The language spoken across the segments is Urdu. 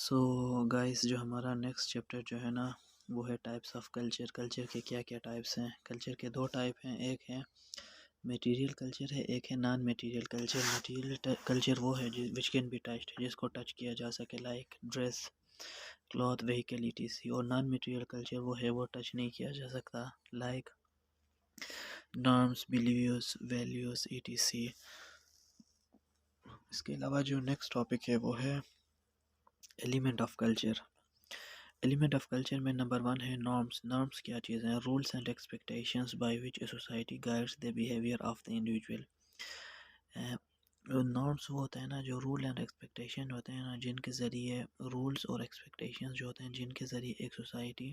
سو گائس، جو ہمارا نیکسٹ چیپٹر جو ہے نا وہ ہے ٹائپس آف کلچر. کلچر کے کیا کیا ٹائپس ہیں؟ کلچر کے دو ٹائپ ہیں، ایک ہے میٹیریل کلچر ہے، ایک ہے non material culture. Material culture وہ ہے وچ کین بی ٹچڈ، جس کو ٹچ کیا جا سکے، like dress, cloth, vehicle E T C. اور نان میٹیریل کلچر وہ ہے وہ ٹچ نہیں کیا جا سکتا، like norms, beliefs, values E T C. اس کے علاوہ جو نیکسٹ ٹاپک ہے وہ ہے element of culture. Element of culture میں نمبر 1 ہے نارمس. نارمس کیا چیز ہیں؟ Rules and expectations by which a society guides the behaviour of the individual. Norms وہ ہوتا ہے نا، جو رول اینڈ ایکسپیکٹیشن ہوتے ہیں نا، جن کے ذریعے رولس اور ایکسپیکٹیشنز جو ہوتے ہیں، جن کے ذریعے ایک سوسائٹی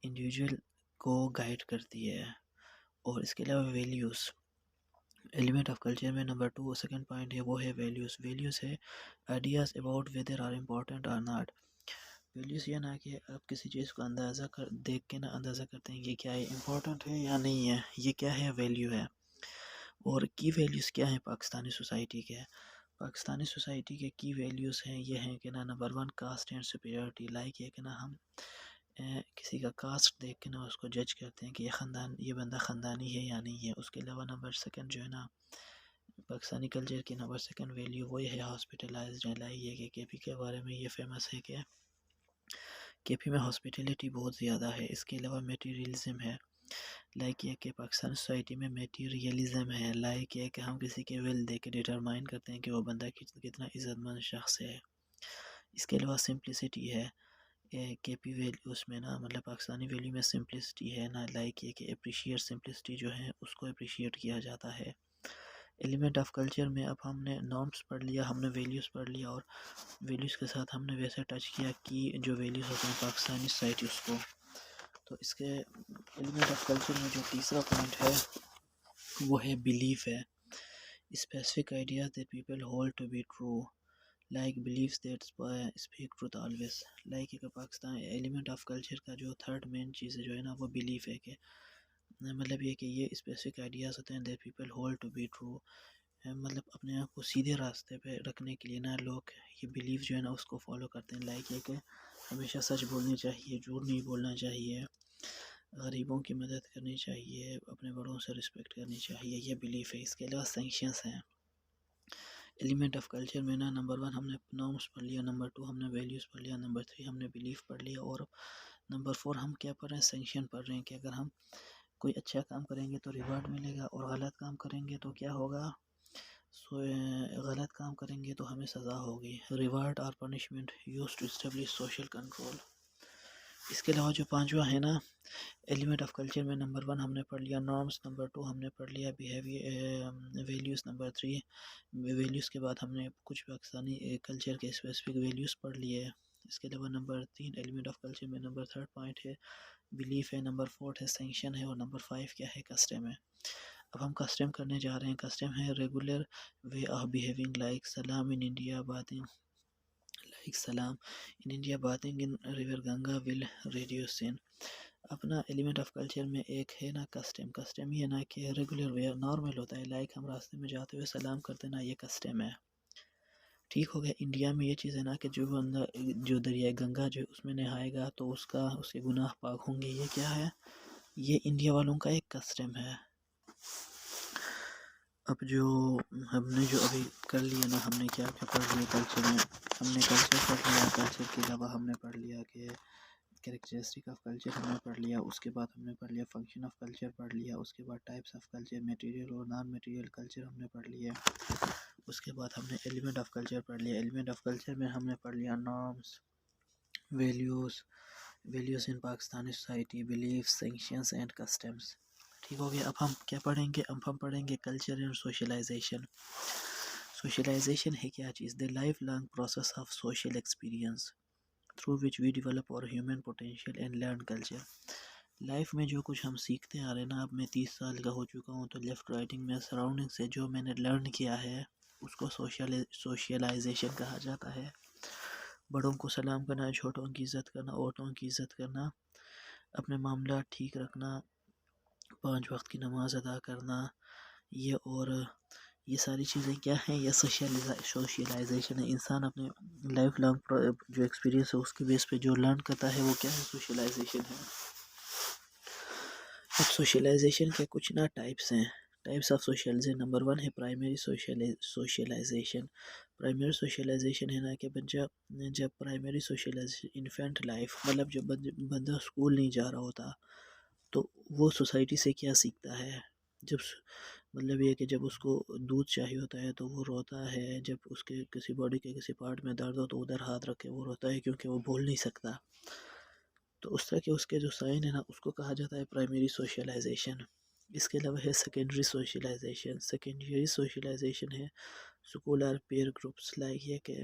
انڈیویجول کو گائیڈ کرتی ہے. اور اس کے علاوہ ویلیوز. ایلیمنٹ آف کلچر میں نمبر 2 سیکنڈ پوائنٹ ہے وہ ہے ویلیوز. ویلیوز ہے ideas about whether are important or not. Values یہ نا کہ آپ کسی چیز کو دیکھ کے نا اندازہ کرتے ہیں کہ کیا یہ امپورٹنٹ ہے یا نہیں ہے، یہ کیا ہے، ویلیو ہے. اور کی ویلیوز کیا ہیں پاکستانی سوسائٹی کے؟ پاکستانی سوسائٹی کے کی ویلیوز ہیں یہ ہیں کہ نا number 1 cost and superiority. Like یہ کہ نا ہم کسی کا کاسٹ دیکھ کے نا اس کو جج کرتے ہیں کہ یہ بندہ خاندانی ہے یا نہیں ہے. اس کے علاوہ نمبر 2 جو ہے نا پاکستانی کلچر کی نمبر 2 ویلیو وہی ہے ہاسپٹلائزڈ. لائک یہ کہ کے پی کے بارے میں یہ فیمس ہے کہ کے پی میں ہاسپٹیلٹی بہت زیادہ ہے. اس کے علاوہ میٹیریلزم ہے. لائک یہ کہ پاکستان سوسائٹی میں میٹیریلزم ہے. لائک یہ کہ ہم کسی کے ول دے کے ڈیٹرمائن کرتے ہیں کہ وہ بندہ کتنا عزت مند شخص ہے. اس کے علاوہ سمپلسٹی ہے. کے پی ویلیوز میں نا مطلب پاکستانی ویلیو میں سمپلسٹی ہے نا، لائک یہ کہ اپریشیٹ سمپلسٹی جو ہے اس کو اپریشیٹ کیا جاتا ہے. ایلیمنٹ آف کلچر میں اب ہم نے نارمس پڑھ لیا، ہم نے ویلیوز پڑھ لیا، اور ویلیوز کے ساتھ ہم نے ویسے ٹچ کیا کہ جو ویلیوز ہوتے ہیں پاکستانی سوسائٹی اس کو. تو اس کے ایلیمنٹ آف کلچر میں جو تیسرا پوائنٹ ہے وہ ہے بلیف ہے. Specific ideas that people hold to be true, like beliefs that speak truth always. Like کہ پاکستان ایلیمنٹ آف کلچر کا جو تھرڈ مین چیز جو ہے نا وہ بلیف ہے، کہ مطلب یہ کہ یہ اسپیسیفک آئیڈیاز ہوتے ہیں that people hold to be true. مطلب اپنے آپ کو سیدھے راستے پہ رکھنے کے لیے نا لوگ یہ بلیف جو ہے نا اس کو فالو کرتے ہیں. لائک یہ کہ ہمیشہ سچ بولنی چاہیے، جھوٹ نہیں بولنا چاہیے، غریبوں کی مدد کرنی چاہیے، اپنے بڑوں سے رسپیکٹ کرنی چاہیے، یہ بلیف ہے. اس کے علاوہ سینکشنز ہیں ایلیمنٹ آف کلچر میں نا. نمبر 1 ہم نے نارمس پڑھ لیا، نمبر 2 ہم نے ویلیوز پڑھ لیا، نمبر 3 ہم نے بلیف پڑھ لیا، اور نمبر 4 ہم کیا پڑھ رہے ہیں؟ سینکشن پڑھ رہے ہیں کہ اگر ہم کوئی اچھا کام کریں گے تو ریوارڈ ملے گا، اور غلط کام کریں گے تو کیا ہوگا؟ غلط کام کریں گے تو ہمیں سزا ہوگی. ریوارڈ اور punishment use to establish social control. اس کے علاوہ جو پانچواں ہے نا ایلیمنٹ آف کلچر میں، نمبر 1 ہم نے پڑھ لیا نارمس، نمبر 2 ہم نے پڑھ لیا ویلیوز، نمبر 3 ویلیوز کے بعد ہم نے کچھ پاکستانی کلچر کے اسپیسیفک ویلیوز پڑھ لیے. اس کے علاوہ نمبر 3 ایلیمنٹ آف کلچر میں نمبر 3 پوائنٹ ہے بلیف ہے، نمبر 4 ہے سینکشن ہے، اور نمبر 5 کیا ہے؟ کسٹم ہے. اب ہم کسٹم کرنے جا رہے ہیں. کسٹم ہے regular way of behaving, like سلام ان انڈیا، باتیں لائک سلام in India, bathing in river Ganga will reduce in. اپنا ایلیمنٹ آف کلچر میں ایک ہے نا کسٹم. کسٹم یہ نا کہ ریگولر وے نارمل ہوتا ہے، لائک ہم راستے میں جاتے ہوئے سلام کرتے نا، یہ کسٹم ہے. ٹھیک ہو گیا. انڈیا میں یہ چیز ہے نا کہ جو بندہ جو دریائے گنگا جو اس میں نہائے گا تو اس کے گناہ پاک ہوں گے. یہ کیا ہے؟ یہ انڈیا والوں کا ایک کسٹم ہے. اب جو ہم نے جو ابھی کر لیا نا، ہم نے کیا کیا پڑھ لیا کلچر میں؟ ہم نے کلچر پڑھ لیا. کلچر کے علاوہ ہم نے پڑھ لیا کہ کریکٹرسٹک آف کلچر ہم نے پڑھ لیا. اس کے بعد ہم نے پڑھ لیا فنکشن آف کلچر پڑھ لیا. اس کے بعد ٹائپس آف کلچر، میٹیریل اور نان میٹیریل کلچر ہم نے پڑھ لیا. اس کے بعد ہم نے ایلیمنٹ آف کلچر پڑھ لیا. ایلیمنٹ آف کلچر میں ہم نے پڑھ لیا norms, values in Pakistani society, belief, sanctions and customs. ٹھیک ہو گیا. اب ہم کیا پڑھیں گے؟ اب ہم پڑھیں گے کلچر اینڈ سوشلائزیشن. سوشلائزیشن ہے کیا چیز؟ The lifelong process of social experience through which we develop our human potential and learn culture. Life میں جو کچھ ہم سیکھتے آ رہے ہیں نا، اب میں 30 سال کا ہو چکا ہوں، تو لیفٹ رائٹنگ میں سراؤنڈنگ سے جو میں نے لرن کیا ہے اس کو سوشلائزیشن کہا جاتا ہے. بڑوں کو سلام کرنا، چھوٹوں کی عزت کرنا، عورتوں کی عزت کرنا، اپنے معاملات ٹھیک رکھنا، 5 وقت کی نماز ادا کرنا، یہ اور یہ ساری چیزیں کیا ہیں؟ یہ سوشلائزیشن ہے. انسان اپنے لائف لانگ جو ایکسپیرینس ہے اس کے بیس پہ جو لرن کرتا ہے وہ کیا ہے؟ سوشلائزیشن ہے. اب سوشلائزیشن کے کچھ ٹائپس ہیں. Types of socialization. نمبر 1 ہے پرائمری سوشلائزیشن. پرائمری سوشلائزیشن ہے نا کہ جب پرائمری سوشلائزیشن انفینٹ لائف، مطلب جب بندہ اسکول نہیں جا رہا ہوتا تو وہ سوسائٹی سے کیا سیکھتا ہے. جب مطلب یہ کہ جب اس کو دودھ چاہیے ہوتا ہے تو وہ روتا ہے. جب اس کے کسی باڈی کے کسی پارٹ میں درد ہو تو ادھر ہاتھ رکھ کے وہ روتا ہے کیونکہ وہ بول نہیں سکتا. تو اس طرح کے اس کے جو سائن ہے نا اس کو کہا جاتا ہے پرائمری سوشلائزیشن. اس کے علاوہ ہے سیکنڈری سوشلائزیشن. سیکنڈری سوشلائزیشن ہے اسکول اور پیئر گروپس. لائک یہ کہ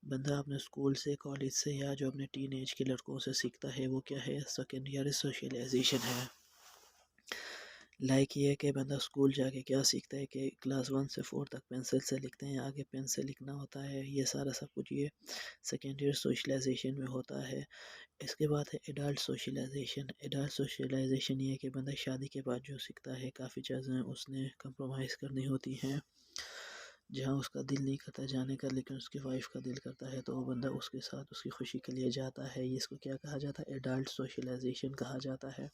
بندہ اپنے اسکول سے، کالج سے، یا جو اپنے ٹین ایج کے لڑکوں سے سیکھتا ہے وہ کیا ہے؟ سیکنڈری سوشلائزیشن ہے. لائک یہ کہ بندہ اسکول جا کے کیا سیکھتا ہے کہ کلاس 1 سے 4 تک پینسل سے لکھتے ہیں، آگے پین سے لکھنا ہوتا ہے. یہ سارا سب کچھ یہ سیکنڈری سوشلائزیشن میں ہوتا ہے. اس کے بعد ہے ایڈلٹ سوشلائزیشن. ایڈلٹ سوشلائزیشن یہ کہ بندہ شادی کے بعد جو سیکھتا ہے، کافی چیزیں اس نے کمپرومائز کرنی ہوتی ہیں. جہاں اس کا دل نہیں کرتا جانے کا لیکن اس کی وائف کا دل کرتا ہے تو وہ بندہ اس کے ساتھ اس کی خوشی کے لیے جاتا ہے. اس کو کیا کہا جاتا ہے؟ ایڈلٹ سوشلائزیشن کہا جاتا ہے.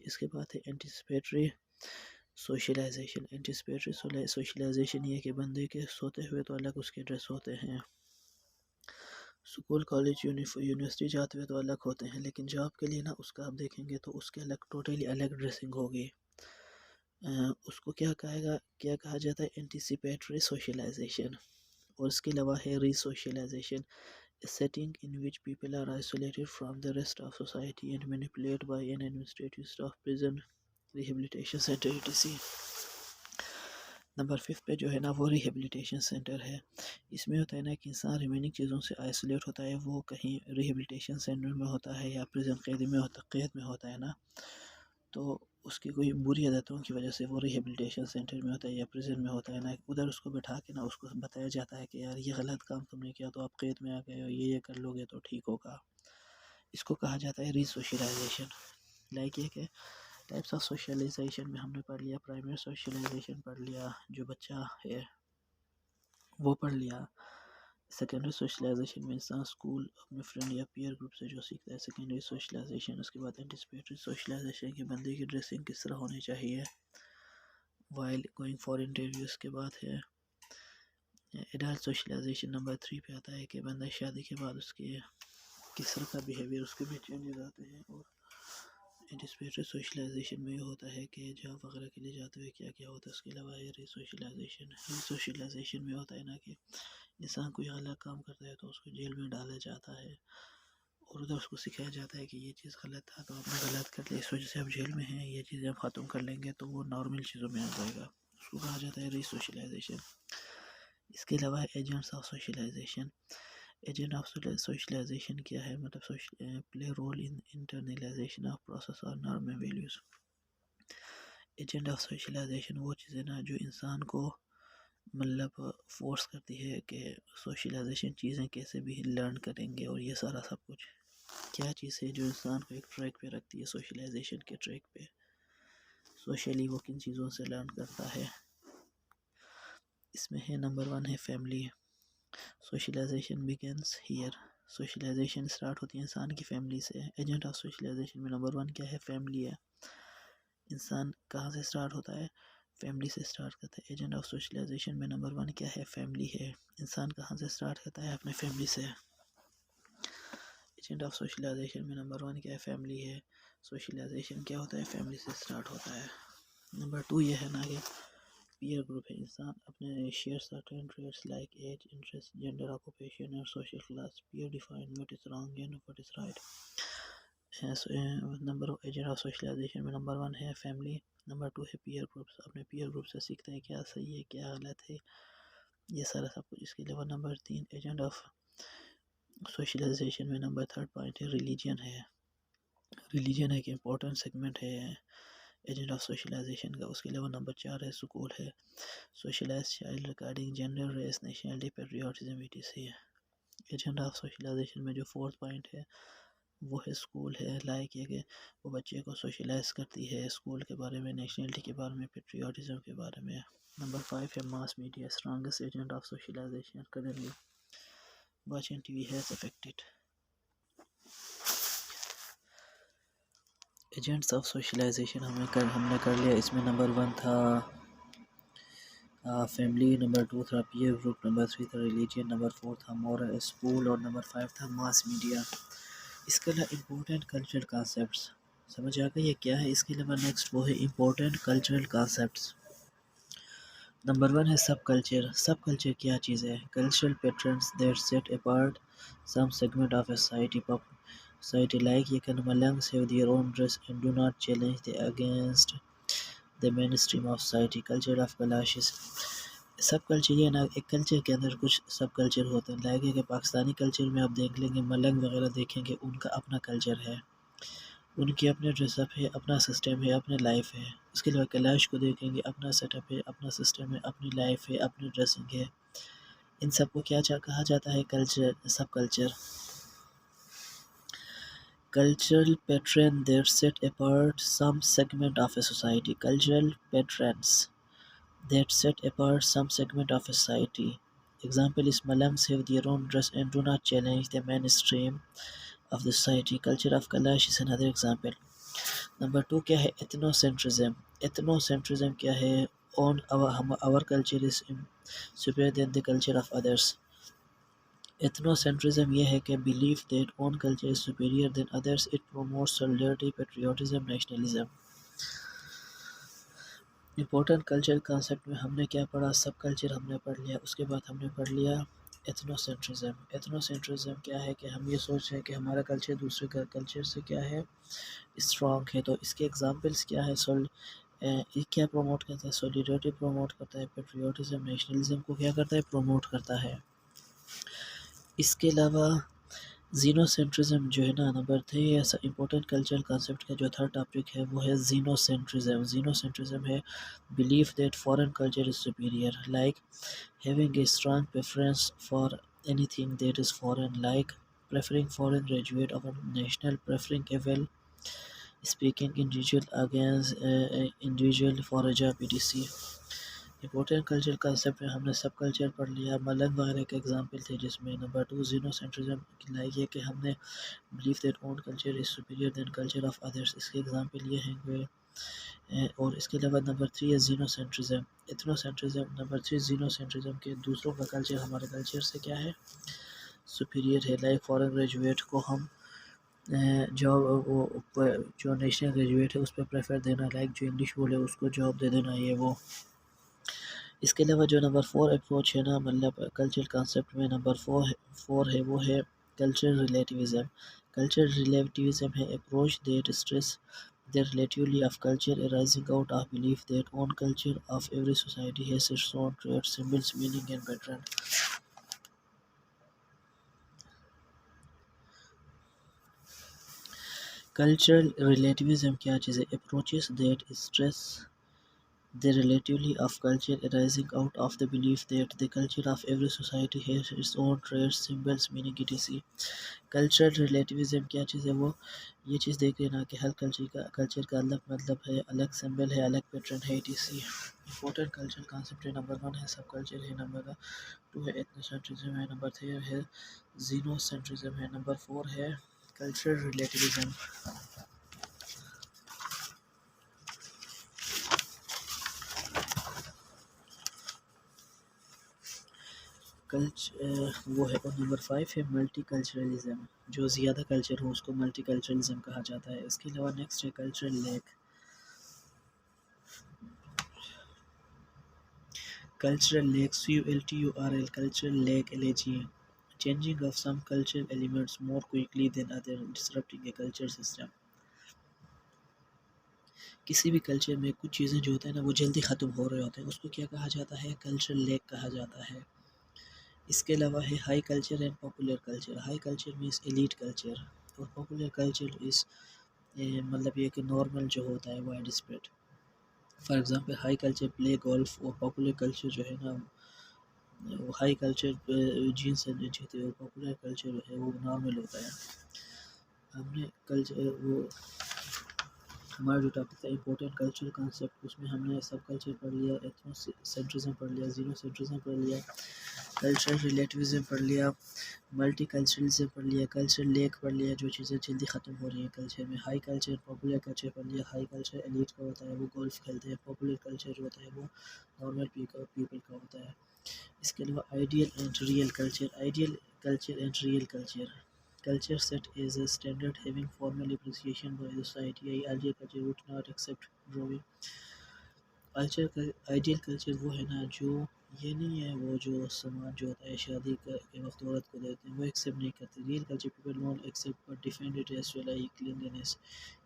اس کے بعد ہے اینٹیسپیٹری سوشلائزیشن. اینٹیسپیٹری سوشلائزیشن یہ کہ بندے کے سوتے ہوئے تو الگ اس کے ڈریس ہوتے ہیں، اسکول کالج یونیورسٹی جاتے ہوئے تو الگ ہوتے ہیں، لیکن جاب کے لیے نا اس کا آپ دیکھیں گے تو اس کے الگ ٹوٹلی الگ ڈریسنگ ہوگی. اس کو کیا کہا جاتا ہے؟ Anticipatory socialization. اور اس کے علاوہ ہے resocialization. A setting in which people are isolated from the rest of society and manipulated by an administrative staff, prison, rehabilitation center etc. Number 5 پہ جو ہے نا وہ ریہیبلیٹیشن سینٹر ہے. اس میں ہوتا ہے نا کہ انسان ریمیننگ چیزوں سے آئسولیٹ ہوتا ہے. وہ کہیں ریہیبلیٹیشن سینٹر میں ہوتا ہے یا پریزن قید میں ہوتا ہے نا، تو اس کی کوئی بری عادتوں کی وجہ سے وہ ریہیبلیٹیشن سینٹر میں ہوتا ہے یا پریزن میں ہوتا ہے نا. ادھر اس کو بٹھا کے نا اس کو بتایا جاتا ہے کہ یار یہ غلط کام تم نے کیا تو آپ قید میں آ گئے ہو، یہ کر لو گے تو ٹھیک ہوگا. اس کو کہا جاتا ہے ری سوشلائزیشن. لائک یہ کہ ٹائپس آف سوشلائزیشن میں ہم نے پڑھ لیا. پرائمری سوشلائزیشن پڑھ لیا، جو بچہ ہے وہ پڑھ لیا. سیکنڈری سوشلائزیشن میں انسان اسکول اپنے فرینڈ یا پیئر گروپ سے جو سیکھتا ہے، سیکنڈری سوشلائزیشن. اس کے بعد اینٹیسپیٹری سوشلائزیشن کے بندے کی ڈریسنگ کس طرح ہونی چاہیے وائل گوئنگ فار انٹرویو. اس کے بعد ہے ایڈلٹ سوشلائزیشن. نمبر 3 پہ آتا ہے کہ بندہ شادی کے بعد اس کے کس طرح کا بیہیویئر اس کے بھی چینجز آتے ہیں. اور اینٹیسپیٹری سوشلائزیشن میں یہ ہوتا ہے کہ جاب وغیرہ کے لیے جاتے ہوئے کیا کیا ہوتا ہے. اس کے علاوہ ہے ری سوشلائزیشن. ری سوشلائزیشن میں ہوتا ہے نا کہ انسان کوئی غلط کام کرتا ہے تو اس کو جیل میں ڈالا جاتا ہے اور ادھر اس کو سکھایا جاتا ہے کہ یہ چیز غلط تھا تو آپ نے غلط کر لی، اس وجہ سے آپ جیل میں ہیں، یہ چیزیں آپ ختم کر لیں گے تو وہ نارمل چیزوں میں آ جائے گا. اس کو کہا جاتا ہے ری سوشلائزیشن. اس کے علاوہ agents of socialization. Agent of socialization کیا ہے؟ مطلب play role in internalization of process اور norm and values. Agent of socialization وہ چیزیں نا جو انسان کو مطلب فورس کرتی ہے کہ سوشلائزیشن چیزیں کیسے بھی لرن کریں گے. اور یہ سارا سب کچھ کیا چیز ہے جو انسان کو ایک ٹریک پہ رکھتی ہے، سوشلائزیشن کے ٹریک پہ. سوشلی وہ کن چیزوں سے لرن کرتا ہے. اس میں ہے نمبر 1 ہے family. Socialization begins here. Socialization start ہوتی ہے انسان کی فیملی سے. ایجنٹ آف سوشلائزیشن میں نمبر 1 کیا ہے؟ فیملی ہے. انسان کہاں سے اسٹارٹ ہوتا ہے؟ فیملی سے اسٹارٹ کرتا ہے. ایجنٹ آف سوشلائزیشن میں نمبر 1 کیا ہے؟ فیملی ہے. انسان کہاں سے اسٹارٹ کرتا ہے؟ اپنے فیملی سے. ایجنٹ آف سوشلائزیشن میں نمبر 1 کیا ہے؟ فیملی ہے. سوشلائزیشن کیا ہوتا ہے؟ فیملی سے اسٹارٹ ہوتا ہے. نمبر 2 یہ ہے نا کہ پیئر گروپ ہے. انسان اپنے share certain traits like age, interest, gender, occupation اور social class. Peer define what is wrong and what is right. Number agent of socialization میں نمبر 1 ہے فیملی. نمبر 2 ہے پیئر گروپس. اپنے پیئر گروپ سے سیکھتے ہیں کیا صحیح ہے کیا غلط ہے، یہ سارا سب کچھ. اس کے علاوہ نمبر 3 ایجنٹ آف سوشلائزیشن میں نمبر 3 پوائنٹ ہے ریلیجن ہے. ریلیجن ایک امپورٹنٹ سیگمنٹ ہے ایجنٹ آف سوشلائزیشن کا. اس کے علاوہ نمبر 4 ہے سکول ہے. Socialize child regarding gender, race, nationality, patriotism etc. Agent of socialization میں جو 4 پوائنٹ ہے وہ ہے اسکول ہے. لائک یہ کہ وہ بچے کو سوشلائز کرتی ہے اسکول کے بارے میں، نیشنلٹی کے بارے میں، پیٹریوٹزم کے بارے میں. نمبر 5 ہے mass media strongest agent of socialization currently watching TV has affected agents of socialization ہم نے کر لیا. اس میں نمبر 1 تھا فیملی، نمبر 2 تھا پیئر گروپ، نمبر 3 تھا ریلیجن، نمبر 4 تھا مورل اسکول، اور نمبر 5 تھا ماس میڈیا. اس کے علاوہ امپورٹنٹ کلچرل کانسیپٹس سمجھ آ گئی یہ کیا ہے. اس کے علاوہ نیکسٹ وہ ہے امپورٹنٹ کلچرل کانسیپٹس. نمبر 1 ہے سب کلچر. سب کلچر کیا چیز ہے؟ Cultural patterns that set apart some segment of a society like you can Malays have their own dress and do not challenge the against the mainstream of society. Culture of clashes. Sub culture یہ نا ایک کلچر کے اندر کچھ سب کلچر ہوتے ہیں. لائک ہے کہ پاکستانی کلچر میں آپ دیکھ لیں گے، ملنگ وغیرہ دیکھیں گے، ان کا اپنا کلچر ہے، ان کی اپنے ڈریس اپ ہے، اپنا سسٹم ہے، اپنے لائف ہے. اس کے علاوہ کیلاش کو دیکھیں گے، اپنا سیٹ اپ ہے، اپنا سسٹم ہے، اپنی لائف ہے، اپنی ڈریسنگ ہے. ان سب کو کیا کہا جاتا ہے؟ Culture. Sub culture. Cultural pattern that set apart some segment of a society. Cultural patterns that set apart some segment of a society. Example is Malams have their own dress and do not challenge the mainstream of the society. Culture of Kalash is another example. Number 2 کیا ہے؟ ethnocentrism. Ethnocentrism کیا ہے؟ our culture is superior than the culture of others. Ethnocentrism یہ ہے کہ belief that own culture is superior than others. It promotes solidarity, patriotism, nationalism. Important culture concept میں ہم نے کیا پڑھا؟ سب کلچر ہم نے پڑھ لیا. اس کے بعد ہم نے پڑھ لیا ایتھنوسینٹرزم. ایتھنوسینٹرزم کیا ہے کہ ہم یہ سوچ رہے ہیں کہ ہمارا کلچر دوسرے کا کلچر سے کیا ہے؟ اسٹرانگ ہے. تو اس کے ایگزامپلس کیا ہے؟ یہ کیا پروموٹ کرتا ہے؟ سولیڈرٹی پروموٹ کرتا ہے، پیٹریوٹزم، نیشنلزم کو کیا کرتا ہے؟ پروموٹ کرتا ہے. اس کے علاوہ زینو سینٹرزم جو ہے نا، نمبر 3 ایسا امپورٹنٹ کلچرل کانسیپٹ کا جو تھرڈ ٹاپک ہے وہ ہے زینو سینٹرزم. زینو سینٹرزم ہے belief that foreign culture is superior, like having a strong preference for anything that is foreign, like preferring foreign graduate of a national, preferring a well speaking individual against individual for a job etc. Important culture concept میں ہم نے سب کلچر پڑھ لیا. ملنگ وغیرہ کے ایگزامپل تھے جس میں نمبر 2 زینو سینٹرزم لائک یہ کہ ہم نے belief that own culture is superior than culture of others. اس کے ایگزامپل یہ ہیں کہ اور اس کے علاوہ نمبر 3 ہے زینو سینٹرزم. ایتھنو سینٹرزم. نمبر 3 زینو سینٹرزم کے دوسروں کا کلچر ہمارے کلچر سے کیا ہے؟ سپیریئر ہے. لائک فارن گریجویٹ کو ہم جو نیشنل گریجویٹ ہے اس پہ پریفر دینا، لائک جو انگلش بولے اس کو جاب دے دینا، یہ وہ. اس کے علاوہ جو نمبر 4 اپروچ ہے نا، مطلب کلچرل کانسیپٹ میں نمبر 4 ہے وہ ہے کلچرل ریلیٹیوزم. کلچرل ریلیٹیوزم ہے approach that stress the relativity of culture arising out of belief that own culture of every society has its own traits, symbols, meaning and pattern. Cultural relativism کیا چیز ہے؟ approaches that stress the relativity of culture arising out of the belief that the culture of every society has its own traits, symbols, meaning etc. Cultural relativism کیا چیز ہے؟ وہ یہ چیز دیکھ لینا کہ ہر کلچر کا الگ مطلب ہے، الگ سمبل ہے، الگ پیٹرن ہے etc. امپورٹنٹ کلچرل کانسیپٹ ہے نمبر 1 ہے سب کلچر ہے، نمبر 2 ہے ایتھنوسینٹرزم ہے، نمبر 3 ہے زینو سینٹرزم ہے، نمبر 4 ہے کلچرل ریلیٹیوزم. وہ ہے. اور نمبر 5 ہے ملٹی کلچرلزم. جو زیادہ کلچر ہو اس کو ملٹی کلچرلزم کہا جاتا ہے. اس کے علاوہ نیکسٹ ہے cultural lag. Cultural lake CULTURL. Cultural lake LAG. Changing of some cultural elements more quickly than others, disrupting a culture system. کسی بھی کلچر میں کچھ چیزیں جو ہوتے ہیں نا وہ جلدی ختم ہو رہے ہوتے ہیں، اس کو کیا کہا جاتا ہے؟ کلچرل لیک کہا جاتا ہے. اس کے علاوہ ہے high culture and popular culture. High culture means elite culture, اور پاپولر کلچر از مطلب یہ کہ نارمل جو ہوتا ہے widespread. For example high culture play golf, اور پاپولر کلچر جو ہے نا وہ ہائی کلچر جینس سے نہیں چاہتے، اور پاپولر کلچر جو ہے وہ نارمل ہوتا ہے. ہم نے کلچر وہ ہمارا جو ٹاپک تھا امپورٹنٹ کلچرل کانسیپٹ، اس میں ہم نے سب کلچر پڑھ لیا، ایتھنو سینٹرزم پڑھ لیا، زینو سینٹرزم پڑھ لیا، کلچرل ریلیٹیوزم پڑھ لیا، ملٹی کلچرلزم پڑھ لیا، کلچرل لیک پڑھ لیا، جو چیزیں جلدی ختم ہو رہی ہیں کلچر میں، ہائی کلچر پاپولر کلچر پڑھ لیا، ہائی کلچر ایلیٹ کا ہوتا ہے وہ گولف کھیلتے ہیں، پاپولر کلچر جو ہوتا ہے وہ نارمل پیپل کا ہوتا ہے۔ اس کے علاوہ ideal and real culture, ideal culture and real culture, culture set is a standard having formal appreciation by the society. Ideal culture would not accept drawing. Ideal culture وہ ہے نا جو یہ نہیں ہے، وہ جو سامان جو ہوتا ہے شادی کے وقت عورت کو دیتے ہیں وہ ایکسیپٹ نہیں کرتے۔ Real culture people don't accept but defend it as well like cleanliness.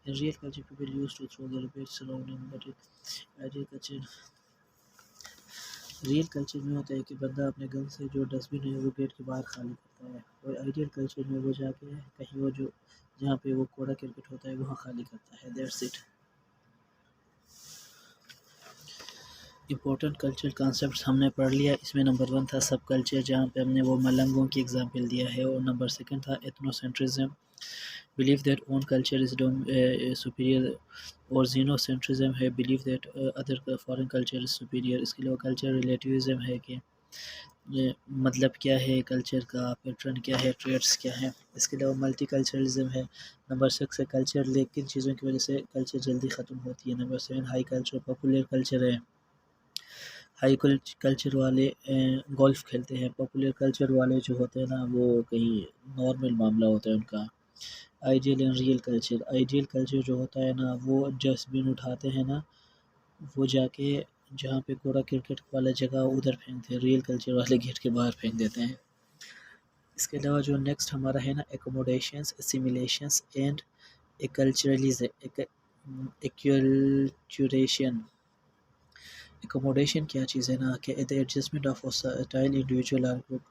In real culture people use to throw the rubbish surrounding but ideal culture, real culture میں ہوتا ہے کہ بندہ اپنے گھر سے جو ڈسٹ بن ہے وہ گیٹ کے باہر خالی کرتا ہے، اور آئیڈیل کلچر میں وہ جا کے کہیں وہ جو جہاں پہ وہ کوڑا کرکٹ ہوتا ہے وہاں خالی کرتا ہے۔ That's it. Important cultural concepts ہم نے پڑھ لیا، اس میں نمبر 1 تھا سب کلچر، جہاں پہ ہم نے وہ ملنگوں کی ایگزامپل دیا ہے، اور نمبر 2 تھا ethnocentrism, believe that own culture is superior, اور زینو سینٹرزم ہے، believe that other foreign culture is superior. اس کے علاوہ کلچر ریلیٹیوزم ہے کہ یہ مطلب کیا ہے کلچر کا، پیٹرن کیا ہے، ٹریٹس کیا ہے۔ اس کے علاوہ ملٹی کلچرلزم ہے۔ نمبر 6 ہے کلچر لیکن چیزوں کی وجہ سے کلچر جلدی ختم ہوتی ہے۔ Number 7 high culture popular culture ہے، ہائی کلچر والے گولف کھیلتے ہیں، پاپولر کلچر والے جو ہوتے ہیں نا وہ کہیں نارمل معاملہ ہوتا ہے ان کا۔ Ideal and real culture, ideal culture جو ہوتا ہے نا وہ ڈسٹ بن اٹھاتے ہیں نا وہ جا کے جہاں پہ کوڑا کرکٹ والا جگہ ادھر پھینکتے ہیں، ریئل کلچر والے گیٹ کے باہر پھینک دیتے ہیں۔ اس کے علاوہ جو نیکسٹ ہمارا ہے نا ایکوموڈیشنس، اسیمیلیشنس اینڈ ایکولچریشن۔ ایکوموڈیشن کیا چیز ہے نا کہ the adjustment of hostile individual or group۔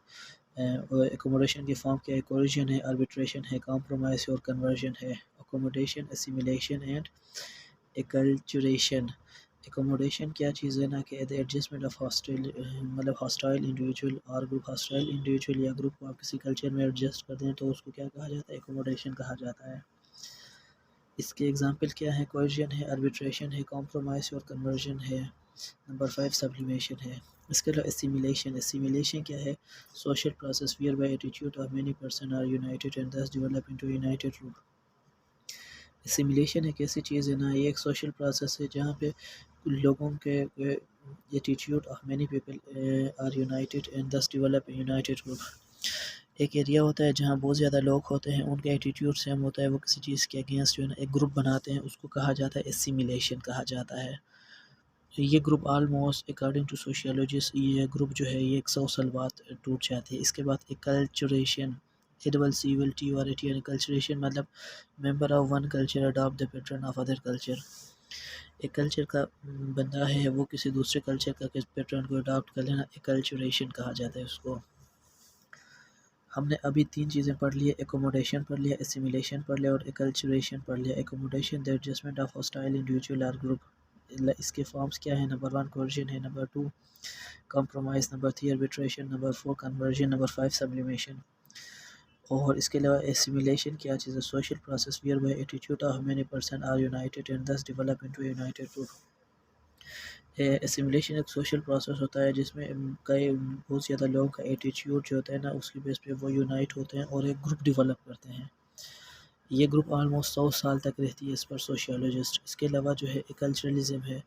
ایکوموڈیشن کی فارم کیا ہے، کوریجن ہے، آربیٹریشن ہے، کمپرومائز اور کنورژن ہے۔ ایکوموڈیشن، اسیمیلیشن اینڈ ایکلچریشن۔ ایکوموڈیشن کیا چیز ہے نا کہ the adjustment of hostile individual or group، hostile individual یا گروپ کو آپ کسی کلچر میں ایڈجسٹ کر دیں تو اس کو کیا کہا جاتا ہے، ایکوموڈیشن کہا جاتا ہے۔ اس کے ایگزامپل کیا ہے، کوریجن ہے، آربیٹریشن ہے، کمپرومائز اور کنورژن ہے۔ نمبر 5 سبلیمیشن ہے۔ اس کے علاوہ اسیمیلیشن، اسیمیلیشن کیا ہے، social process whereby attitude of many person are united and thus develop into a united group۔ Assimilation ایک ایسی چیز ہے نا، یہ ایک سوشل پروسیس ہے جہاں پہ لوگوں کے attitude of many people are united and thus develop a united group۔ ایک ایریا ہوتا ہے جہاں بہت زیادہ لوگ ہوتے ہیں، ان کا ایٹیٹیوڈ سیم ہوتا ہے، وہ کسی چیز کے اگینسٹ جو ہے نا ایک گروپ بناتے ہیں، اس کو کہا جاتا ہے اسیمیلیشن کہا جاتا ہے۔ یہ group almost according to sociologist یہ گروپ جو ہے یہ 100 سال بعد ٹوٹ جاتی ہے۔ اس کے بعد ایکلچریشن، ACCT یعنی کلچریشن مطلب member of one culture adopt the pattern of other culture. ایک کلچر کا بندہ ہے وہ کسی دوسرے کلچر کا پیٹرن کو اڈاپٹ کر لینا، ایکلچریشن کہا جاتا ہے اس کو۔ ہم نے ابھی 3 چیزیں پڑھ لی ہے، ایکوموڈیشن پڑھ لیا، اسیمیلیشن پڑھ لیا اور ایکلچریشن پڑھ لیا۔ ایکوموڈیشن the adjustment of hostile individual or group، اس کے فارمز کیا ہیں، نمبر 1 کوریجن ہے، number 2 compromise, number 3 arbitration, number 4 conversion, number 5 sublimation. اور اس کے علاوہ اسیمیلیشن کیا چیز ہے، social process whereby attitude of many person are united and thus develop into a united group۔ Assimilation ایک سوشل پروسیس ہوتا ہے جس میں کئی بہت زیادہ لوگوں کا ایٹیٹیوڈ جو ہوتا ہے نا اس کی بیس پہ وہ یونائٹ ہوتے ہیں اور ایک گروپ ڈیولپ کرتے ہیں۔ یہ گروپ آلموسٹ 100 سال تک رہتی ہے، اس پر سوشیولوجسٹ۔ اس کے علاوہ جو ہے کلچرلزم ہے،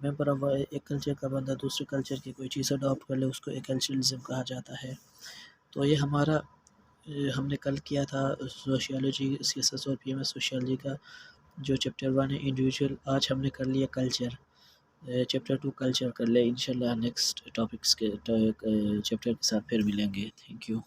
ممبر آف ایک کلچر کا بندہ دوسرے کلچر کی کوئی چیز اڈاپٹ کر لے اس کو کلچرلزم کہا جاتا ہے۔ تو یہ ہمارا ہم نے کل کیا تھا سوشیولوجی، سیاست اور PMS سوشیولوجی کا جو چیپٹر 1 ہے انڈیویجول، آج ہم نے کر لیا کلچر، چیپٹر 2 کلچر کر لے، انشاءاللہ نیکسٹ ٹاپکس کے چیپٹر کے ساتھ پھر ملیں گے۔ Thank you.